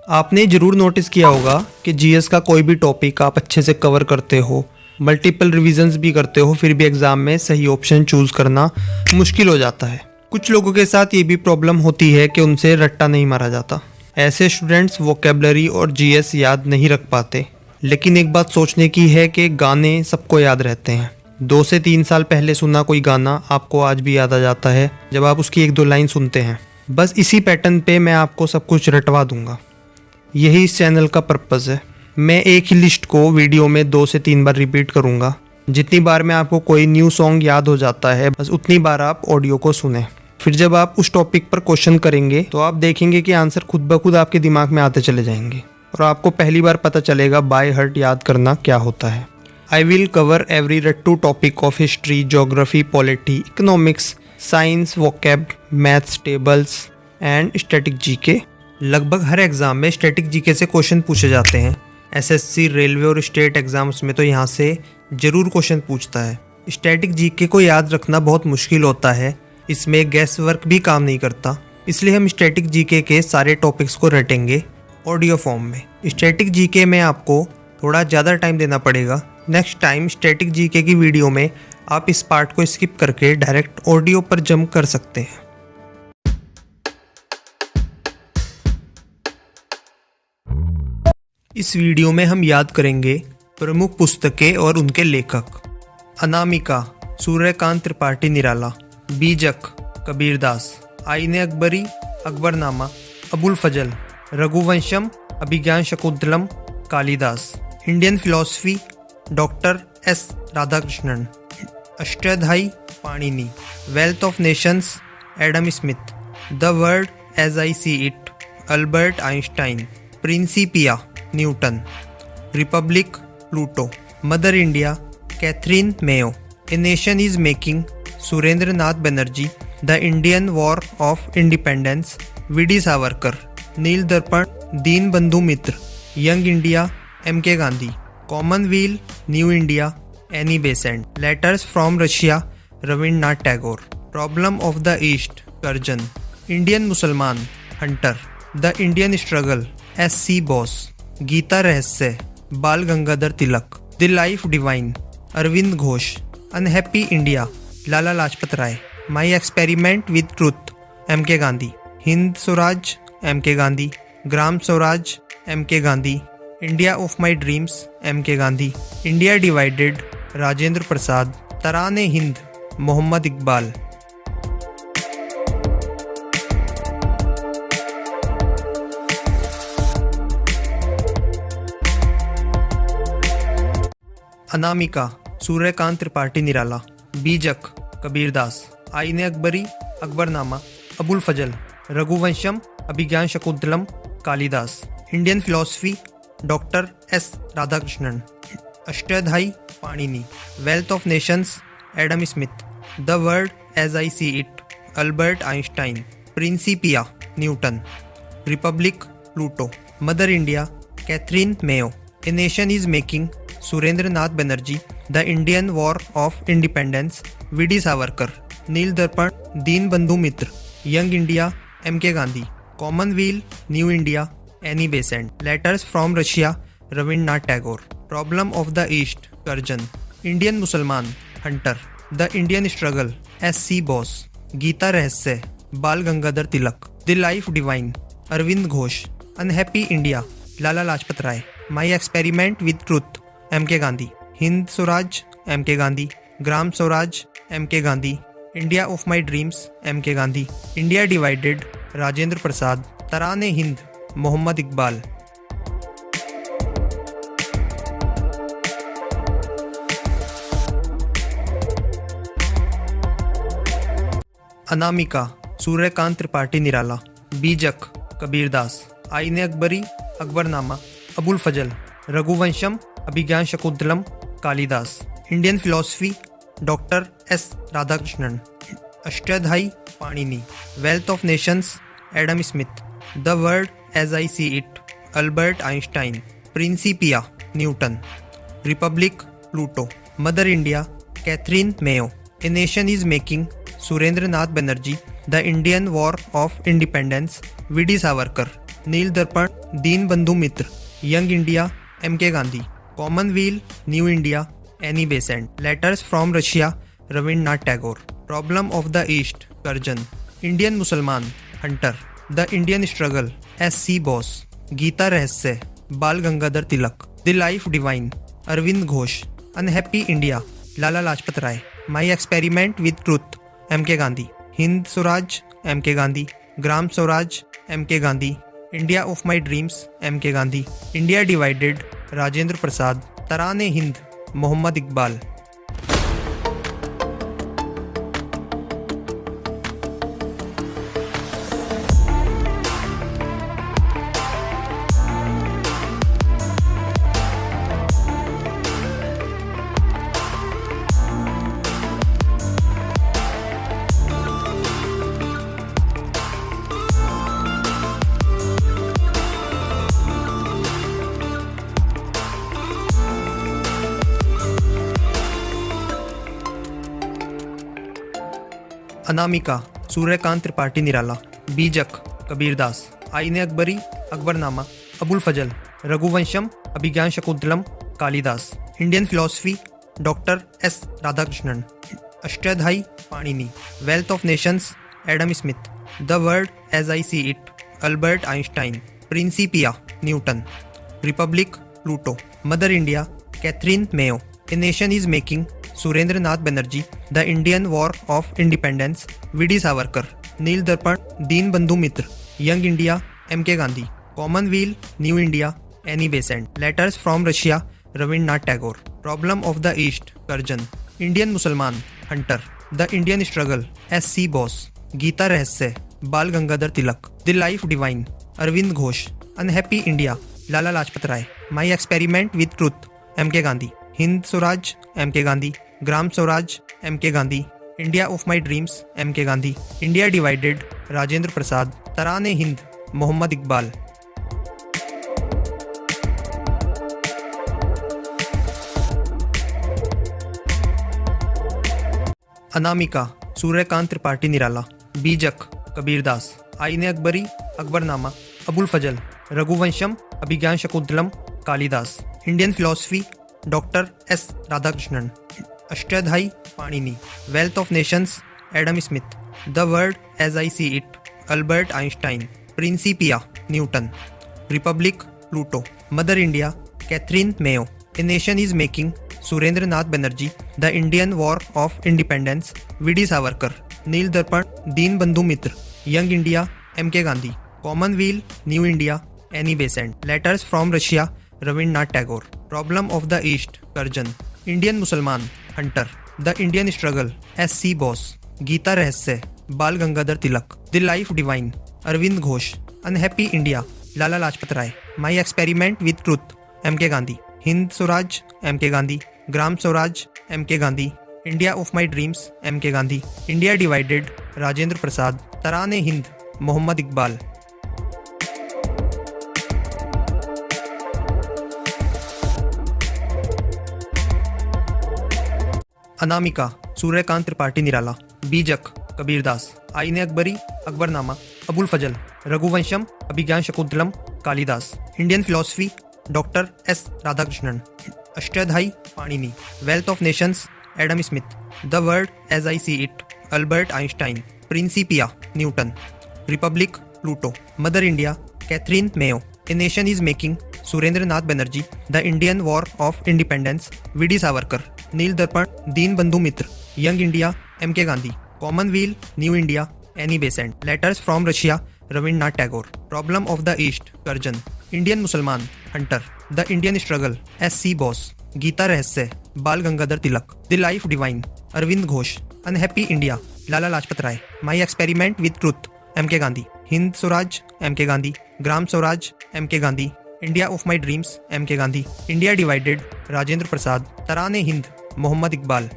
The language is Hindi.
आपने ज़रूर नोटिस किया होगा कि जीएस का कोई भी टॉपिक आप अच्छे से कवर करते हो, मल्टीपल रिविजन्स भी करते हो, फिर भी एग्ज़ाम में सही ऑप्शन चूज़ करना मुश्किल हो जाता है। कुछ लोगों के साथ ये भी प्रॉब्लम होती है कि उनसे रट्टा नहीं मारा जाता। ऐसे स्टूडेंट्स वोकेबलरी और जीएस याद नहीं रख पाते। लेकिन एक बात सोचने की है कि गाने सबको याद रहते हैं। 2 से 3 साल पहले सुना कोई गाना आपको आज भी याद आ जाता है जब आप उसकी 1-2 लाइन सुनते हैं। बस इसी पैटर्न पे मैं आपको सब कुछ रटवा दूंगा। यही इस चैनल का पर्पज़ है। मैं एक ही लिस्ट को वीडियो में 2 से 3 बार रिपीट करूंगा। जितनी बार में आपको कोई न्यू सॉन्ग याद हो जाता है, बस उतनी बार आप ऑडियो को सुने। फिर जब आप उस टॉपिक पर क्वेश्चन करेंगे तो आप देखेंगे कि आंसर खुद ब खुद आपके दिमाग में आते चले जाएंगे और आपको पहली बार पता चलेगा बाय हार्ट याद करना क्या होता है। आई विल कवर एवरी रट्टू topic of history, geography, polity, economics, science, vocab, maths, tables and static G K. लगभग हर एग्ज़ाम में स्टैटिक जीके से क्वेश्चन पूछे जाते हैं। एसएससी, रेलवे और स्टेट एग्ज़ाम्स में तो यहाँ से ज़रूर क्वेश्चन पूछता है। स्टैटिक जीके को याद रखना बहुत मुश्किल होता है। इसमें गैस वर्क भी काम नहीं करता। इसलिए हम स्टैटिक जीके के सारे टॉपिक्स को रटेंगे ऑडियो फॉर्म में। स्टैटिक जीके में आपको थोड़ा ज़्यादा टाइम देना पड़ेगा। नेक्स्ट टाइम स्टैटिक जीके की वीडियो में आप इस पार्ट को स्किप करके डायरेक्ट ऑडियो पर जंप कर सकते हैं। इस वीडियो में हम याद करेंगे प्रमुख पुस्तकें और उनके लेखक। Anamika Suryakant Tripathi Nirala, Bijak Kabirdas, Aine Akbari Akbarnama Abul Fazl, Raghuvamsham Abhijnana Shakuntalam Kalidas, Indian philosophy doctor S Radhakrishnan, Ashtadhyayi Panini, wealth of nations Adam Smith, the world as I see it Albert Einstein, Principia Newton, republic Pluto, mother India Katherine Mayo, a nation is making Surendranath Banerjee, the Indian war of independence V D Savarkar, Neel Darpan Deen Bandhu Mitra, young India M K. Gandhi, commonwealth new India Annie Besant, letters from Russia Rabindranath Tagore, problem of the east Curzon, Indian मुसलमान Hunter, the Indian struggle S C. Bose, Gita Rahasya Bal Gangadhar Tilak, the life divine Aurobindo Ghosh, unhappy India Lala Lajpat Rai, my experiment with truth M K. Gandhi, Hind Swaraj M K. Gandhi, Gram Swaraj M K. Gandhi, India of my dreams M K. Gandhi, India divided Rajendra Prasad, Tarane Hind Mohammad Iqbal. Anamika Suryakant Tripathi Nirala, Bijak Kabirdas, Aine Akbari Akbarnama Abul Fazl, Raghuvamsham Abhijnana Shakuntalam Kalidas, Indian philosophy doctor S Radhakrishnan, Ashtadhyayi Panini, wealth of nations Adam Smith, the world as I see it Albert Einstein, Principia Newton, republic Pluto, mother India Katherine Mayo, a nation is making Surendranath Banerjee, the Indian war of independence V D Savarkar, Neel Darpan Deen Bandhu Mitra, young India M K. Gandhi, commonwealth new India Annie Besant, letters from Russia Rabindranath Tagore, problem of the east Curzon, Indian मुसलमान Hunter, the Indian struggle S C. Bose, Gita Rahasya Bal Gangadhar Tilak, the life divine Aurobindo Ghosh, unhappy India Lala Lajpat Rai, my experiment with truth M K. Gandhi, Hind Swaraj M K. Gandhi, Gram Swaraj M K. Gandhi, India of my dreams M K. Gandhi, India divided Rajendra Prasad, Tarane Hind Mohammad Iqbal. Anamika Suryakant Tripathi Nirala, Bijak Kabirdas, Aine Akbari Akbarnama Abul Fazl, Raghuvamsham Abhijnana Shakuntalam Kalidas, Indian philosophy doctor S Radhakrishnan, Ashtadhyayi Panini, wealth of nations Adam Smith, the world as I see it Albert Einstein, Principia Newton, republic Pluto, mother India Katherine Mayo, a nation is making Surendranath Banerjee, the Indian war of independence V D Savarkar, Neel Darpan, Deen Bandhu Mitra, young India, M.K. Gandhi, commonwealth, new India, Annie Besant, letters from Russia, Rabindranath Tagore, problem of the east, Curzon, Indian मुसलमान, Hunter, the Indian struggle, S.C. Bose, Gita Rahasya, Bal Gangadhar Tilak, the life divine, Aurobindo Ghosh, unhappy India, Lala Lajpat Rai, my experiment with truth, M.K. Gandhi, Hind Swaraj, M.K. Gandhi, Gram Swaraj, M.K. Gandhi, India of my dreams, M.K. Gandhi, India divided, Rajendra Prasad, Tarane Hind, Mohammad Iqbal. Anamika, Suryakant Tripathi Nirala, Bijak, Kabirdas, Aine Akbari, Akbarnama, Abul Fazl, Raghuvamsham, Abhijnana Shakuntalam, Kalidas, Indian philosophy, doctor S. Radhakrishnan, Ashtadhyayi, Panini, wealth of nations, Adam Smith, the world as I see it, Albert Einstein, Principia, Newton, republic, Pluto, mother India, Katherine Mayo, a nation is making, Surendra Nath Banerjee, the Indian war of independence, V D. Savarkar, Neel Darpan, Deen Bandhu Mitra, young India, M.K. Gandhi, commonwealth, new India, Annie Besant, letters from Russia, Rabindranath Tagore, problem of the east, Curzon, Indian मुसलमान, Hunter, the Indian struggle, S.C. Bose, Gita Rahasya, Bal Gangadhar Tilak, the life divine, Aurobindo Ghosh, unhappy India, Lala Lajpat Rai, my experiment with truth, M.K. Gandhi, Hind Swaraj, M.K. Gandhi, Gram Swaraj, M.K. Gandhi, India of my dreams, M.K. Gandhi, India divided, Rajendra Prasad, Tarane Hind, Mohammad Iqbal. Anamika, Suryakant Tripathi Nirala, Bijak, Kabirdas, Aine Akbari, Akbarnama, Abul Fazl, Raghuvamsham, Abhijnana Shakuntalam, Kalidas, Indian philosophy, doctor S. Radhakrishnan, Ashtadhyayi, Panini, wealth of nations, Adam Smith, the world as I see it, Albert Einstein, Principia, Newton, republic, Pluto, mother India, Katherine Mayo, a nation is making, Surendra Nath Banerjee, the Indian war of independence, V D. Savarkar, Neel Darpan, Deen Bandhu Mitra, young India, M.K. Gandhi, commonwealth, new India, Annie Besant, letters from Russia, Rabindranath Tagore, problem of the east, Curzon, Indian मुसलमान, Hunter, the Indian struggle, S.C. Bose, Gita Rahasya, Bal Gangadhar Tilak, the life divine, Aurobindo Ghosh, unhappy India, Lala Lajpat Rai, my experiment with truth, M.K. Gandhi, Hind Swaraj, M.K. Gandhi, Gram Swaraj, M.K. Gandhi, India of my dreams, M.K. Gandhi, India divided, Rajendra Prasad, Tarane Hind, Mohammad Iqbal. Anamika, Suryakant Tripathi Nirala, Bijak, Kabirdas, Aine Akbari, Akbarnama, Abul Fazl, Raghuvamsham, Abhijnana Shakuntalam, Kalidas, Indian philosophy, doctor S. Radhakrishnan, Ashtadhyayi, Panini, wealth of nations, Adam Smith, the world as I see it, Albert Einstein, Principia, Newton, republic, Pluto, mother India, Katherine Mayo, a nation is making, Surendra Nath Banerjee, the Indian war of independence, V D. Savarkar, Neel Darpan, Deen Bandhu Mitra, young India, M.K. Gandhi, commonwealth, new India, Annie Besant, letters from Russia, Rabindranath Tagore, problem of the east, Curzon, Indian मुसलमान, Hunter, the Indian struggle, S.C. Bose, Gita Rahasya, Bal Gangadhar Tilak, the life divine, Aurobindo Ghosh, unhappy India, Lala Lajpat Rai, my experiment with truth, M.K. Gandhi, Hind Swaraj, M.K. Gandhi, Gram Swaraj, M.K. Gandhi, India of my dreams, M.K. Gandhi, India divided, Rajendra Prasad, Tarane Hind, Mohammad Iqbal.